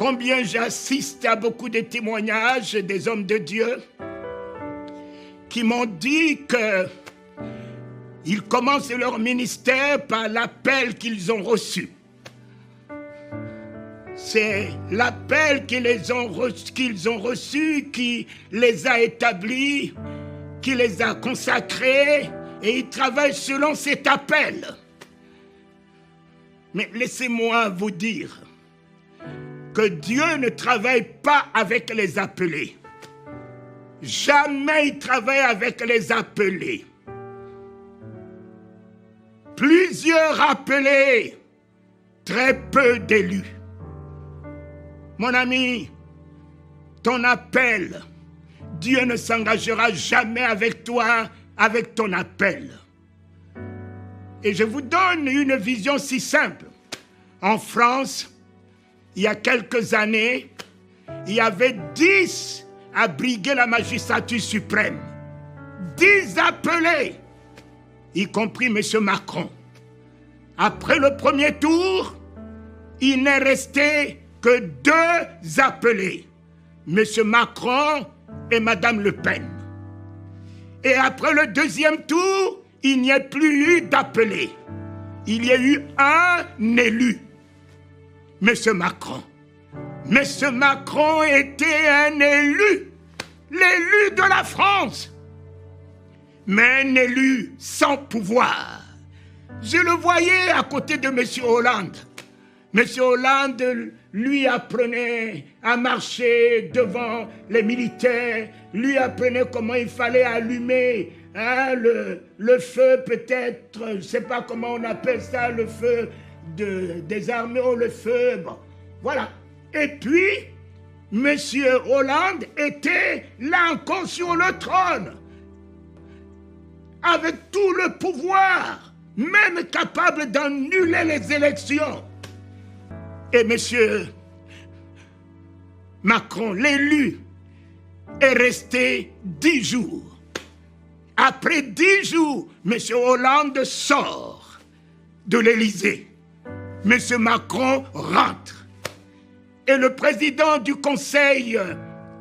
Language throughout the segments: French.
combien j'assiste à beaucoup de témoignages des hommes de Dieu qui m'ont dit qu'ils commencent leur ministère par l'appel qu'ils ont reçu. C'est l'appel qu'ils ont reçu qui les a établis, qui les a consacrés, et ils travaillent selon cet appel. Mais laissez-moi vous dire que Dieu ne travaille pas avec les appelés. Jamais il travaille avec les appelés. Plusieurs appelés, très peu d'élus. Mon ami, ton appel, Dieu ne s'engagera jamais avec toi, avec ton appel. Et je vous donne une vision si simple. En France, il y a quelques années, il y avait 10 à briguer la magistrature suprême. 10 appelés, y compris M. Macron. Après le premier tour, il n'est resté que 2 appelés. M. Macron et Mme Le Pen. Et après le deuxième tour, il n'y a plus eu d'appelés. Il y a eu un élu. M. Macron. M. Macron était un élu. L'élu de la France. Mais un élu sans pouvoir. Je le voyais à côté de M. Hollande. M. Hollande lui apprenait à marcher devant les militaires, lui apprenait comment il fallait allumer le feu, peut-être, je ne sais pas comment on appelle ça, le feu des armées, ou le feu, bon, voilà. Et puis, M. Hollande était là encore sur le trône, avec tout le pouvoir, même capable d'annuler les élections. Et M. Macron, l'élu, est resté 10 jours. Après 10 jours, M. Hollande sort de l'Élysée. M. Macron rentre. Et le président du Conseil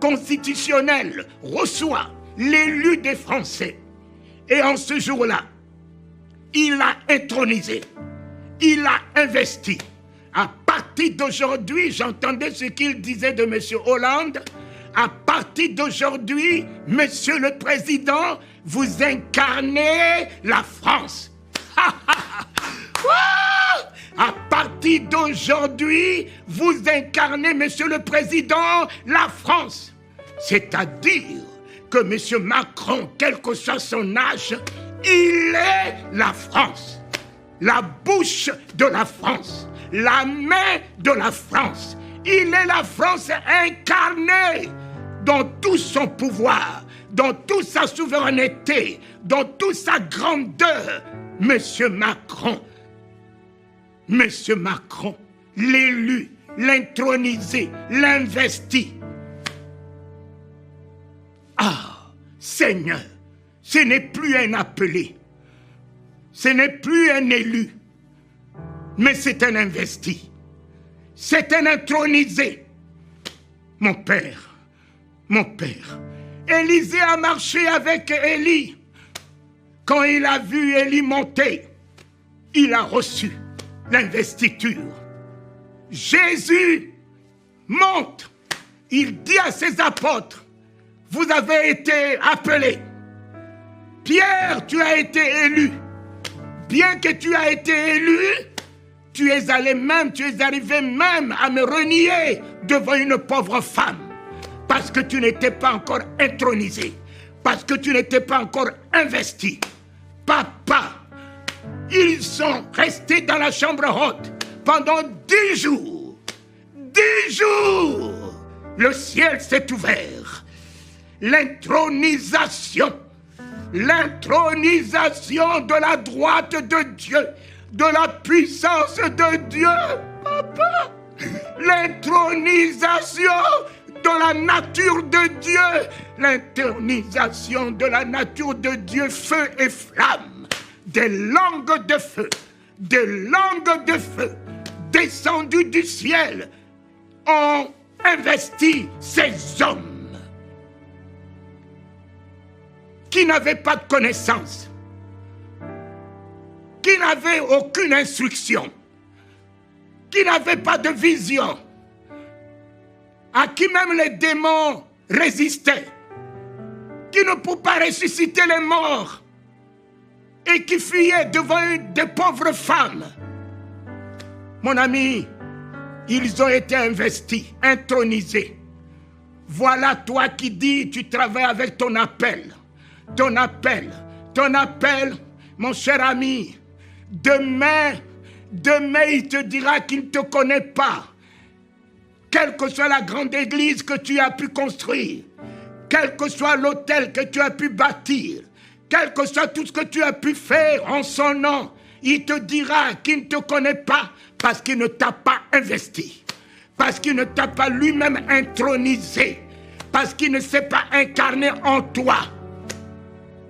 constitutionnel reçoit l'élu des Français. Et en ce jour-là, il l'a intronisé. Il l'a investi. À partir d'aujourd'hui, j'entendais ce qu'il disait de M. Hollande. À partir d'aujourd'hui, Monsieur le Président, vous incarnez la France. À partir d'aujourd'hui, vous incarnez, Monsieur le Président, la France. C'est-à-dire que Monsieur Macron, quel que soit son âge, il est la France. La bouche de la France. La main de la France. Il est la France incarnée dans tout son pouvoir, dans toute sa souveraineté, dans toute sa grandeur. Monsieur Macron, l'élu, l'intronisé, l'investi. Ah, Seigneur, ce n'est plus un appelé, ce n'est plus un élu, mais c'est un investi, c'est un intronisé. Mon Père, Élisée a marché avec Élie. Quand il a vu Élie monter, il a reçu l'investiture. Jésus monte, il dit à ses apôtres, vous avez été appelés. Pierre, tu as été élu. Bien que tu as été élu, tu es arrivé même à me renier devant une pauvre femme. Parce que tu n'étais pas encore intronisé. Parce que tu n'étais pas encore investi. Papa, ils sont restés dans la chambre haute pendant 10 jours. 10 jours, le ciel s'est ouvert. L'intronisation de la droite de Dieu, de la puissance de Dieu, papa. L'intronisation de la nature de Dieu, l'intronisation de la nature de Dieu, feu et flamme, des langues de feu, descendues du ciel, ont investi ces hommes qui n'avaient pas de connaissance, qui n'avaient aucune instruction, qui n'avaient pas de vision, à qui même les démons résistaient, qui ne pouvaient pas ressusciter les morts et qui fuyaient devant des pauvres femmes. Mon ami, ils ont été investis, intronisés. Voilà toi qui dis, tu travailles avec ton appel. Ton appel, mon cher ami. Demain, il te dira qu'il ne te connaît pas. Quelle que soit la grande église que tu as pu construire, quel que soit l'hôtel que tu as pu bâtir, quel que soit tout ce que tu as pu faire en son nom, il te dira qu'il ne te connaît pas parce qu'il ne t'a pas investi, parce qu'il ne t'a pas lui-même intronisé, parce qu'il ne s'est pas incarné en toi.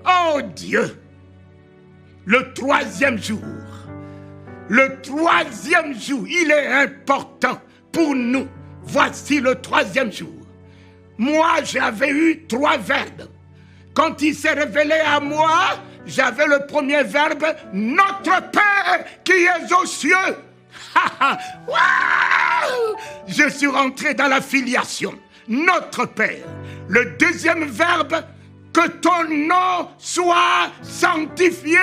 Oh Dieu, le troisième jour, il est important pour nous. Voici le troisième jour. Moi, j'avais eu 3 verbes. Quand il s'est révélé à moi, j'avais le premier verbe, notre Père qui es aux cieux. Je suis rentré dans la filiation. Notre Père. Le deuxième verbe, que ton nom soit sanctifié.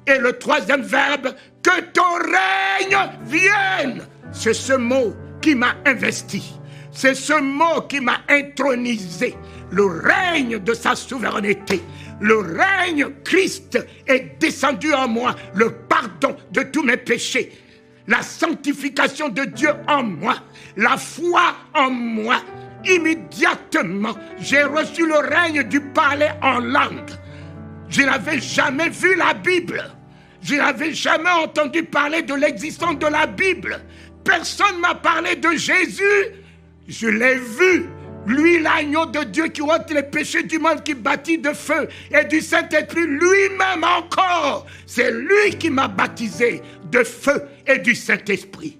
Et le troisième verbe, que ton règne vienne. C'est ce mot qui m'a investi. C'est ce mot qui m'a intronisé. Le règne de sa souveraineté. Le règne Christ est descendu en moi. Le pardon de tous mes péchés. La sanctification de Dieu en moi. La foi en moi. Immédiatement, j'ai reçu le règne du parler en langue. Je n'avais jamais vu la Bible. Je n'avais jamais entendu parler de l'existence de la Bible. Personne ne m'a parlé de Jésus. Je l'ai vu. Lui, l'agneau de Dieu qui ôte les péchés du monde, qui baptise de feu et du Saint-Esprit, lui-même encore. C'est lui qui m'a baptisé de feu et du Saint-Esprit.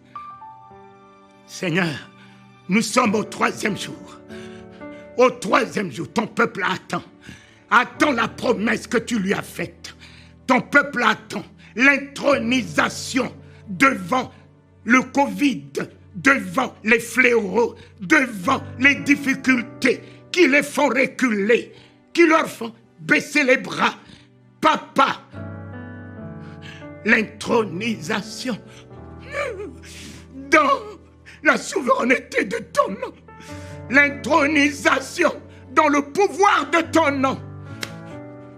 Seigneur, nous sommes au 3e jour. Au 3e jour, ton peuple attend. Attend la promesse que tu lui as faite. Ton peuple attend l'intronisation devant le Covid, devant les fléaux, devant les difficultés qui les font reculer, qui leur font baisser les bras. Papa, l'intronisation dans la souveraineté de ton nom, l'intronisation dans le pouvoir de ton nom.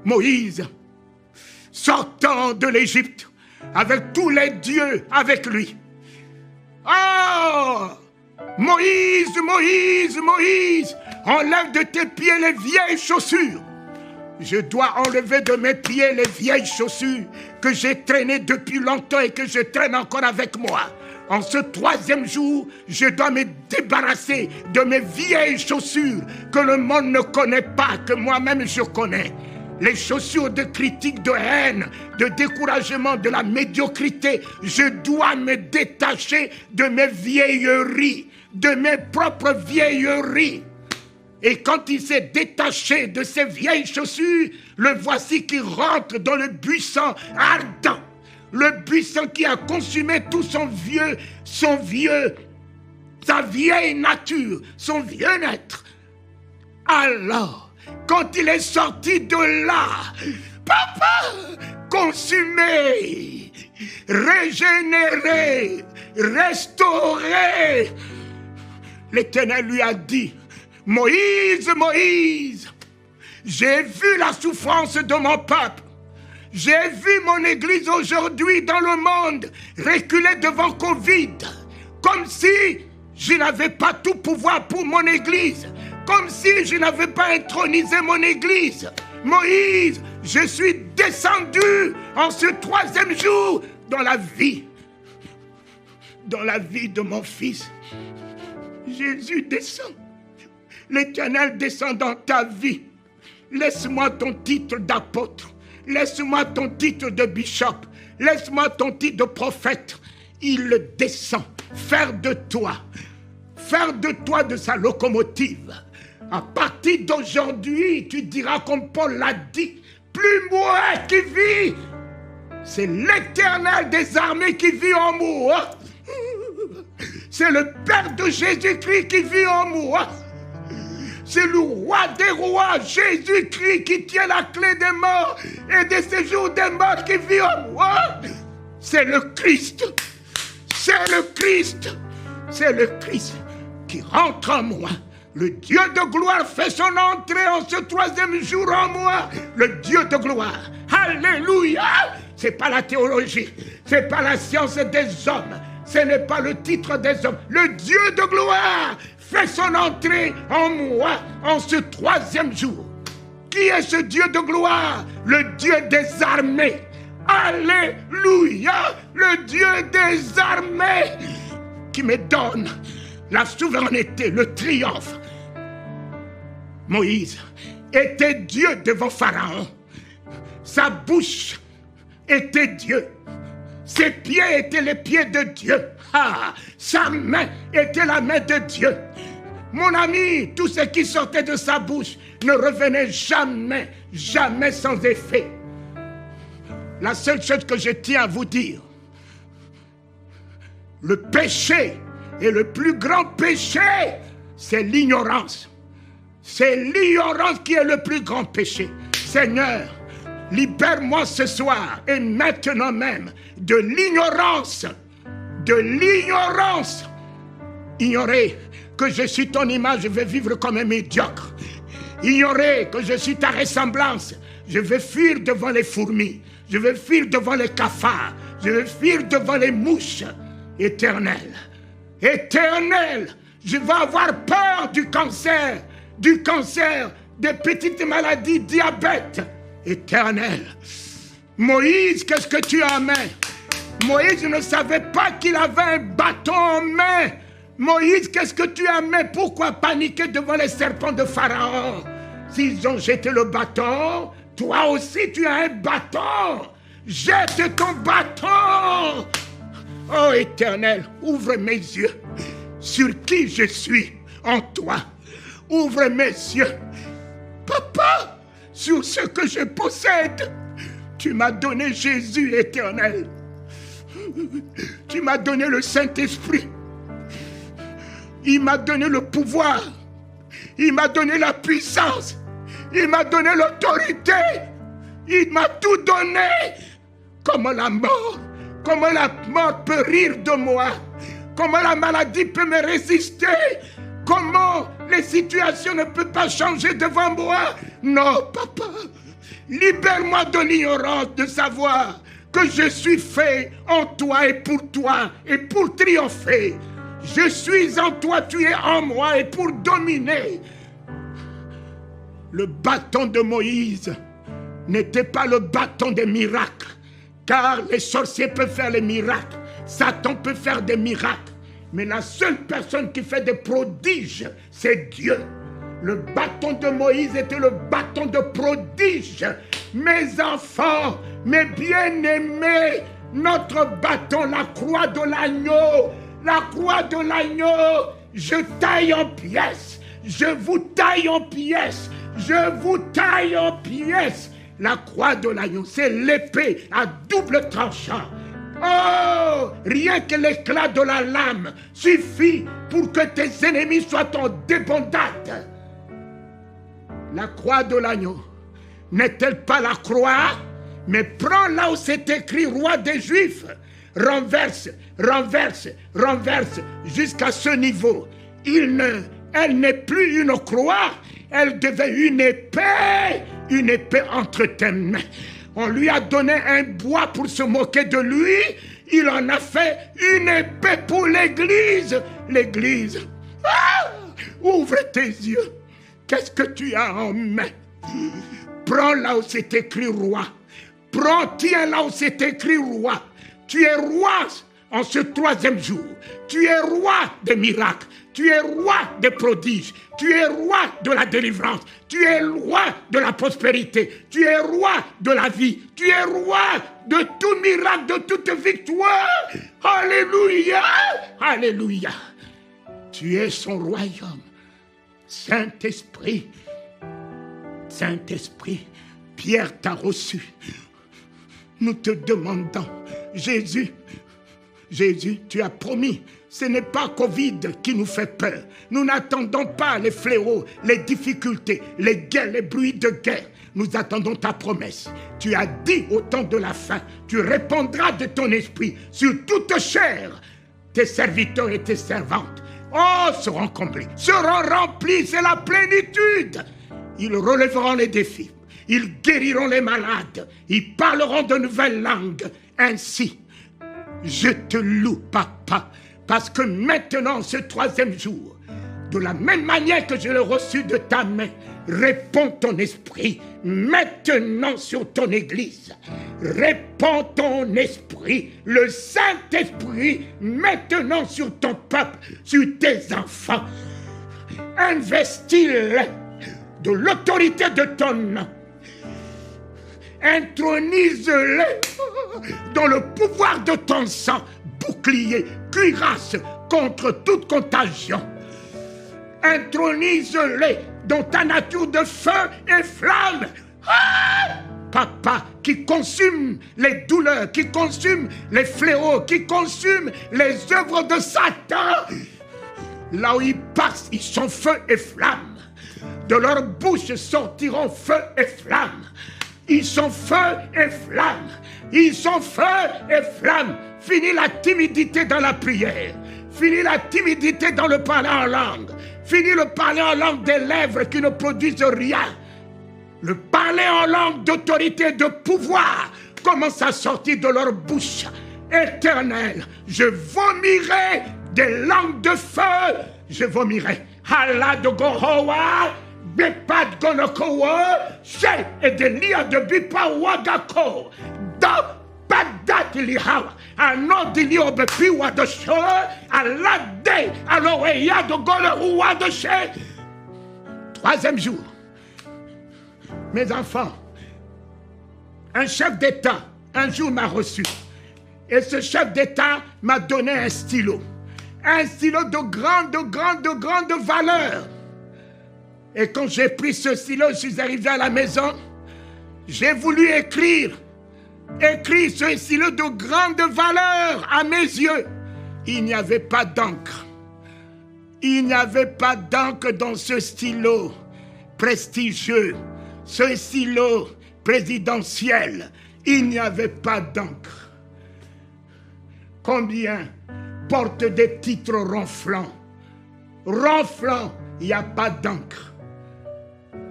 Moïse, sortant de l'Égypte, avec tous les dieux avec lui. Oh, Moïse, enlève de tes pieds les vieilles chaussures. Je dois enlever de mes pieds les vieilles chaussures que j'ai traînées depuis longtemps et que je traîne encore avec moi. En ce 3e jour, je dois me débarrasser de mes vieilles chaussures que le monde ne connaît pas, que moi-même je connais. Les chaussures de critique, de haine, de découragement, de la médiocrité. Je dois me détacher de mes vieilleries, de mes propres vieilleries. Et quand il s'est détaché de ses vieilles chaussures, le voici qui rentre dans le buisson ardent. Le buisson qui a consumé tout sa vieille nature, son vieux être. Alors, quand il est sorti de là, papa, consumé, régénéré, restauré, l'Éternel lui a dit, Moïse, j'ai vu la souffrance de mon peuple. J'ai vu mon église aujourd'hui dans le monde reculer devant Covid, comme si je n'avais pas tout pouvoir pour mon église, comme si je n'avais pas intronisé mon église. Moïse, je suis descendu en ce 3e jour dans la vie de mon fils. Jésus descend. L'Éternel descend dans ta vie. Laisse-moi ton titre d'apôtre. Laisse-moi ton titre de bishop. Laisse-moi ton titre de prophète. Il descend. Faire de toi faire de toi de sa locomotive. À partir d'aujourd'hui, tu diras comme Paul l'a dit, plus moi qui vis, c'est l'Éternel des armées qui vit en moi. C'est le Père de Jésus-Christ qui vit en moi. C'est le roi des rois, Jésus-Christ, qui tient la clé des morts et des séjours des morts qui vit en moi. C'est le Christ. C'est le Christ. C'est le Christ qui rentre en moi. Le Dieu de gloire fait son entrée en ce troisième jour en moi. Le Dieu de gloire. Alléluia. C'est pas la théologie. C'est pas la science des hommes. Ce n'est pas le titre des hommes. Le Dieu de gloire fait son entrée en moi en ce troisième jour. Qui est ce Dieu de gloire? Le Dieu des armées. Alléluia. Le Dieu des armées qui me donne la souveraineté, le triomphe. Moïse était Dieu devant Pharaon. Sa bouche était Dieu. Ses pieds étaient les pieds de Dieu. Ah, sa main était la main de Dieu. Mon ami, tout ce qui sortait de sa bouche ne revenait jamais, jamais sans effet. La seule chose que je tiens à vous dire, le péché et le plus grand péché, c'est l'ignorance. C'est l'ignorance qui est le plus grand péché. Seigneur, libère-moi ce soir et maintenant même de l'ignorance. De l'ignorance. Ignorer que je suis ton image, je vais vivre comme un médiocre. Ignorer que je suis ta ressemblance, je vais fuir devant les fourmis. Je vais fuir devant les cafards. Je vais fuir devant les mouches. Éternel. Éternel. Je vais avoir peur du cancer, des petites maladies, diabète. Éternel. Moïse, qu'est-ce que tu as en main? Moïse ne savait pas qu'il avait un bâton en main. Moïse, qu'est-ce que tu as en main? Pourquoi paniquer devant les serpents de Pharaon? S'ils ont jeté le bâton, toi aussi tu as un bâton. Jette ton bâton. Oh Éternel, ouvre mes yeux sur qui je suis en toi. Ouvre mes yeux, Papa, sur ce que je possède. Tu m'as donné Jésus éternel. Tu m'as donné le Saint-Esprit. Il m'a donné le pouvoir. Il m'a donné la puissance. Il m'a donné l'autorité. Il m'a tout donné. Comment la mort peut rire de moi? Comment la maladie peut me résister? Comment les situations ne peuvent pas changer devant moi? Non, Papa. Libère-moi de l'ignorance de savoir que je suis fait en toi et pour triompher. Je suis en toi, tu es en moi et pour dominer. Le bâton de Moïse n'était pas le bâton des miracles, car les sorciers peuvent faire les miracles, Satan peut faire des miracles, mais la seule personne qui fait des prodiges, c'est Dieu. Le bâton de Moïse était le bâton de prodige. Mes enfants, mes bien-aimés, notre bâton, la croix de l'agneau, je taille en pièces, je vous taille en pièces, La croix de l'agneau, c'est l'épée à double tranchant. Oh, rien que l'éclat de la lame suffit pour que tes ennemis soient en débandade. La croix de l'agneau n'est-elle pas la croix? Mais prends là où c'est écrit roi des Juifs. Renverse jusqu'à ce niveau. Elle n'est plus une croix, elle devait une épée entre tes mains. On lui a donné un bois pour se moquer de lui. Il en a fait une épée pour l'Église. L'Église. Ah, ouvre tes yeux. Qu'est-ce que tu as en main? Prends là où c'est écrit roi. Tiens là où c'est écrit roi. Tu es roi en ce troisième jour. Tu es roi des miracles. Tu es roi des prodiges. Tu es roi de la délivrance. Tu es roi de la prospérité. Tu es roi de la vie. Tu es roi de tout miracle, de toute victoire. Alléluia. Alléluia. Tu es son royaume. Saint-Esprit, Saint-Esprit, Pierre t'a reçu. Nous te demandons, Jésus, tu as promis, ce n'est pas Covid qui nous fait peur. Nous n'attendons pas les fléaux, les difficultés, les guerres, les bruits de guerre. Nous attendons ta promesse. Tu as dit au temps de la fin, tu répandras de ton esprit sur toute chair. Tes serviteurs et tes servantes, seront comblés, seront remplis, c'est la plénitude. Ils relèveront les défis, ils guériront les malades, ils parleront de nouvelles langues. Ainsi, je te loue, Papa, parce que maintenant, ce 3e jour, de la même manière que je l'ai reçu de ta main, réponds ton esprit maintenant sur ton Église. Répands ton esprit, le Saint-Esprit, maintenant sur ton peuple, sur tes enfants. Investis-les de l'autorité de ton nom. Intronise-les dans le pouvoir de ton sang, bouclier, cuirasse contre toute contagion. Intronise-les dans ta nature de feu et flamme. Papa, qui consume les douleurs, qui consume les fléaux, qui consume les œuvres de Satan. Là où ils passent, ils sont feu et flamme. De leur bouche sortiront feu et flamme. Ils sont feu et flamme. Ils sont feu et flamme. Finis la timidité dans la prière. Finis la timidité dans le parler en langue. Finis le parler en langue des lèvres qui ne produisent rien. Le parler en langue d'autorité et de pouvoir commence à sortir de leur bouche. Éternel, je vomirai des langues de feu. Je vomirai. Allah de Gohowa, Bepad Gonokowa, Shei et de Lia de Bipa Wagako. Da Badat Lihawa. Ano Dilio Bepiwa de Shoi, Allah de Aloeya de Goleroua de Shei. 3e jour. Mes enfants, un chef d'État, un jour m'a reçu. Et ce chef d'État m'a donné un stylo. Un stylo de grande valeur. Et quand j'ai pris ce stylo, je suis arrivé à la maison. J'ai voulu écrire ce stylo de grande valeur à mes yeux. Il n'y avait pas d'encre. Il n'y avait pas d'encre dans ce stylo prestigieux. Ce stylo présidentiel, il n'y avait pas d'encre. Combien portent des titres ronflants? Ronflants, il n'y a pas d'encre.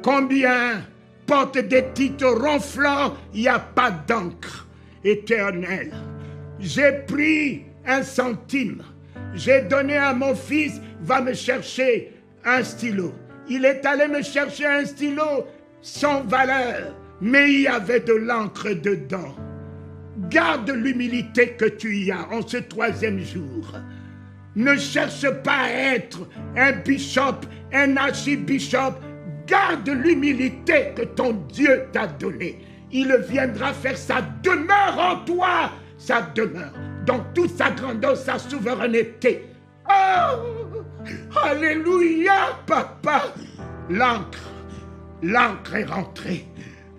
Combien portent des titres ronflants? Il n'y a pas d'encre. Éternel, j'ai pris 1 centime. J'ai donné à mon fils, va me chercher un stylo. Il est allé me chercher un stylo sans valeur, mais il y avait de l'encre dedans. Garde l'humilité que tu y as en ce 3e jour. Ne cherche pas à être un bishop, un archibishop. Garde l'humilité que ton Dieu t'a donnée. Il viendra faire sa demeure en toi, sa demeure, dans toute sa grandeur, sa souveraineté. Oh, alléluia, papa. L'encre est rentrée.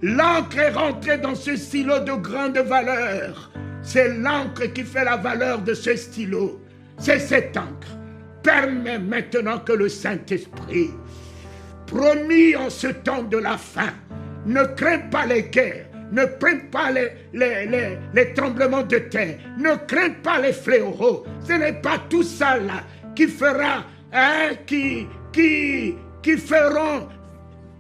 L'encre est rentrée dans ce stylo de grande valeur. C'est l'encre qui fait la valeur de ce stylo. C'est cette encre. Permets maintenant que le Saint-Esprit, promis en ce temps de la fin, ne crains pas les guerres, ne crains pas les tremblements de terre, ne crains pas les fléaux. Ce n'est pas tout ça là qui fera, qui feront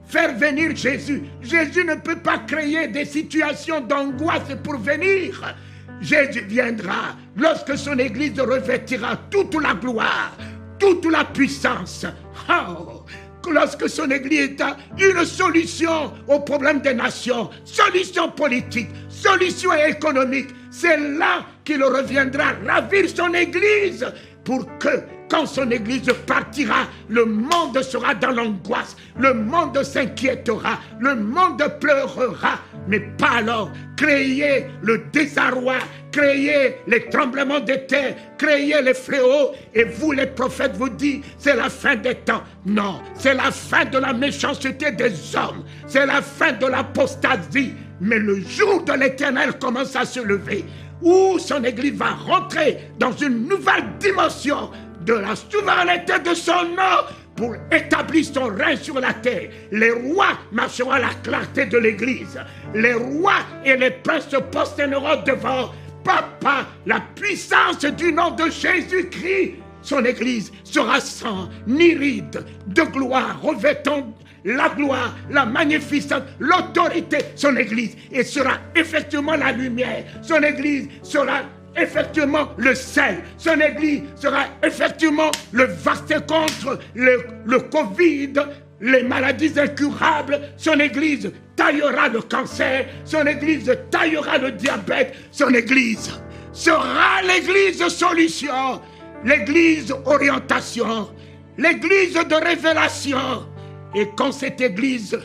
faire venir Jésus. Jésus ne peut pas créer des situations d'angoisse pour venir. Jésus viendra lorsque son Église revêtira toute la gloire, toute la puissance. Oh, lorsque son Église a une solution aux problèmes des nations, solution politique, solution économique, c'est là qu'il reviendra ravir son Église pour que quand son Église partira, le monde sera dans l'angoisse, le monde s'inquiétera, le monde pleurera, mais pas alors. Créez le désarroi, créez les tremblements de terre, créez les fléaux, et vous les prophètes vous dites, c'est la fin des temps. Non, c'est la fin de la méchanceté des hommes, c'est la fin de l'apostasie, mais le jour de l'Éternel commence à se lever, où son Église va rentrer dans une nouvelle dimension de la souveraineté de son nom pour établir son règne sur la terre. Les rois marcheront à la clarté de l'Église. Les rois et les princes se prosterneront devant Papa, la puissance du nom de Jésus-Christ. Son Église sera sans ni ride de gloire, revêtant la gloire, la magnificence, l'autorité. Son Église et sera effectivement la lumière. Son Église sera effectivement le sel. Son Église sera effectivement le vaccin contre le Covid, les maladies incurables. Son Église taillera le cancer. Son Église taillera le diabète. Son Église sera l'Église solution, l'Église orientation, l'Église de révélation. Et quand cette Église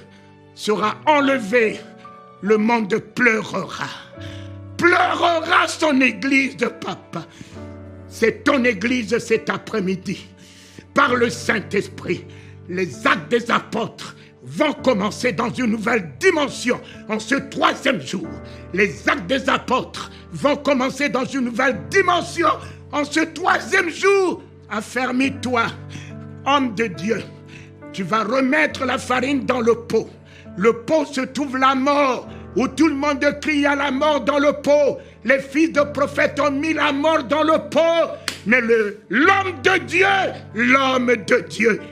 sera enlevée, le monde pleurera. Pleurera son Église de Papa. C'est ton Église cet après-midi. Par le Saint-Esprit, les actes des apôtres vont commencer dans une nouvelle dimension en ce 3e jour. Les actes des apôtres vont commencer dans une nouvelle dimension en ce 3e jour. Affermis-toi, homme de Dieu. Tu vas remettre la farine dans le pot. Le pot se trouve la mort, où tout le monde crie à la mort dans le pot. Les fils de prophètes ont mis la mort dans le pot. Mais l'homme de Dieu,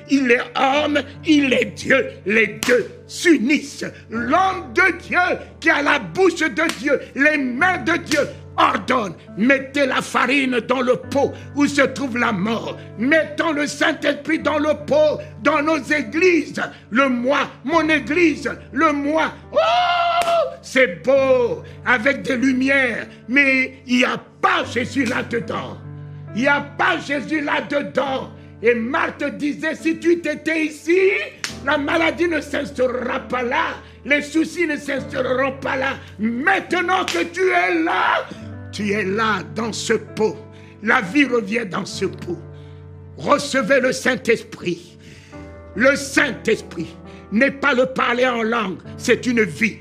il est homme, il est Dieu. Les deux s'unissent. L'homme de Dieu qui a la bouche de Dieu, les mains de Dieu, ordonne, mettez la farine dans le pot où se trouve la mort. Mettons le Saint-Esprit dans le pot, dans nos églises. Le moi, mon église, le moi. Oh, c'est beau, avec des lumières, mais il n'y a pas Jésus là-dedans. Il n'y a pas Jésus là-dedans. Et Marthe disait, si tu étais ici, la maladie ne s'instaurera pas là. Les soucis ne s'instaureront pas là. Maintenant que tu es là dans ce pot. La vie revient dans ce pot. Recevez le Saint-Esprit. Le Saint-Esprit n'est pas le parler en langue, c'est une vie.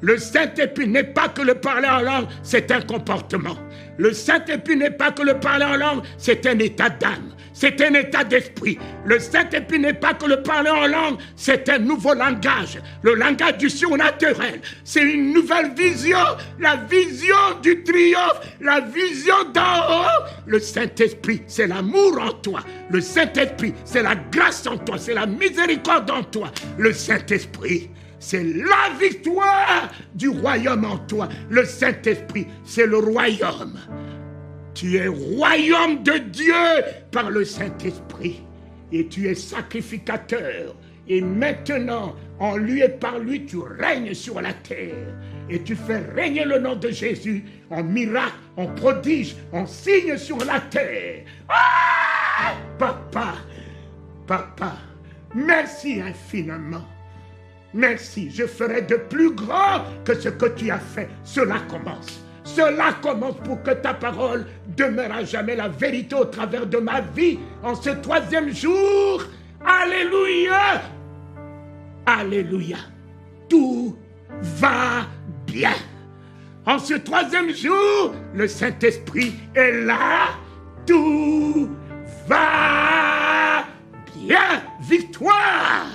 Le Saint-Esprit n'est pas que le parler en langue, c'est un comportement. Le Saint-Esprit n'est pas que le parler en langue, c'est un état d'âme. C'est un état d'esprit. Le Saint-Esprit n'est pas que le parler en langue, c'est un nouveau langage. Le langage du surnaturel. C'est une nouvelle vision. La vision du triomphe. La vision d'en haut. Le Saint-Esprit, c'est l'amour en toi. Le Saint-Esprit, c'est la grâce en toi. C'est la miséricorde en toi. Le Saint-Esprit, c'est la victoire du royaume en toi. Le Saint-Esprit, c'est le royaume. Tu es royaume de Dieu par le Saint-Esprit. Et tu es sacrificateur. Et maintenant, en lui et par lui, tu règnes sur la terre. Et tu fais régner le nom de Jésus en miracle, en prodige, en signe sur la terre. Ah! Papa, merci infiniment. Merci, je ferai de plus grand que ce que tu as fait. Cela commence. Cela commence pour que ta parole demeure à jamais la vérité au travers de ma vie en ce 3e jour. Alléluia! Alléluia! Tout va bien. En ce 3e jour, le Saint-Esprit est là. Tout va bien. Victoire!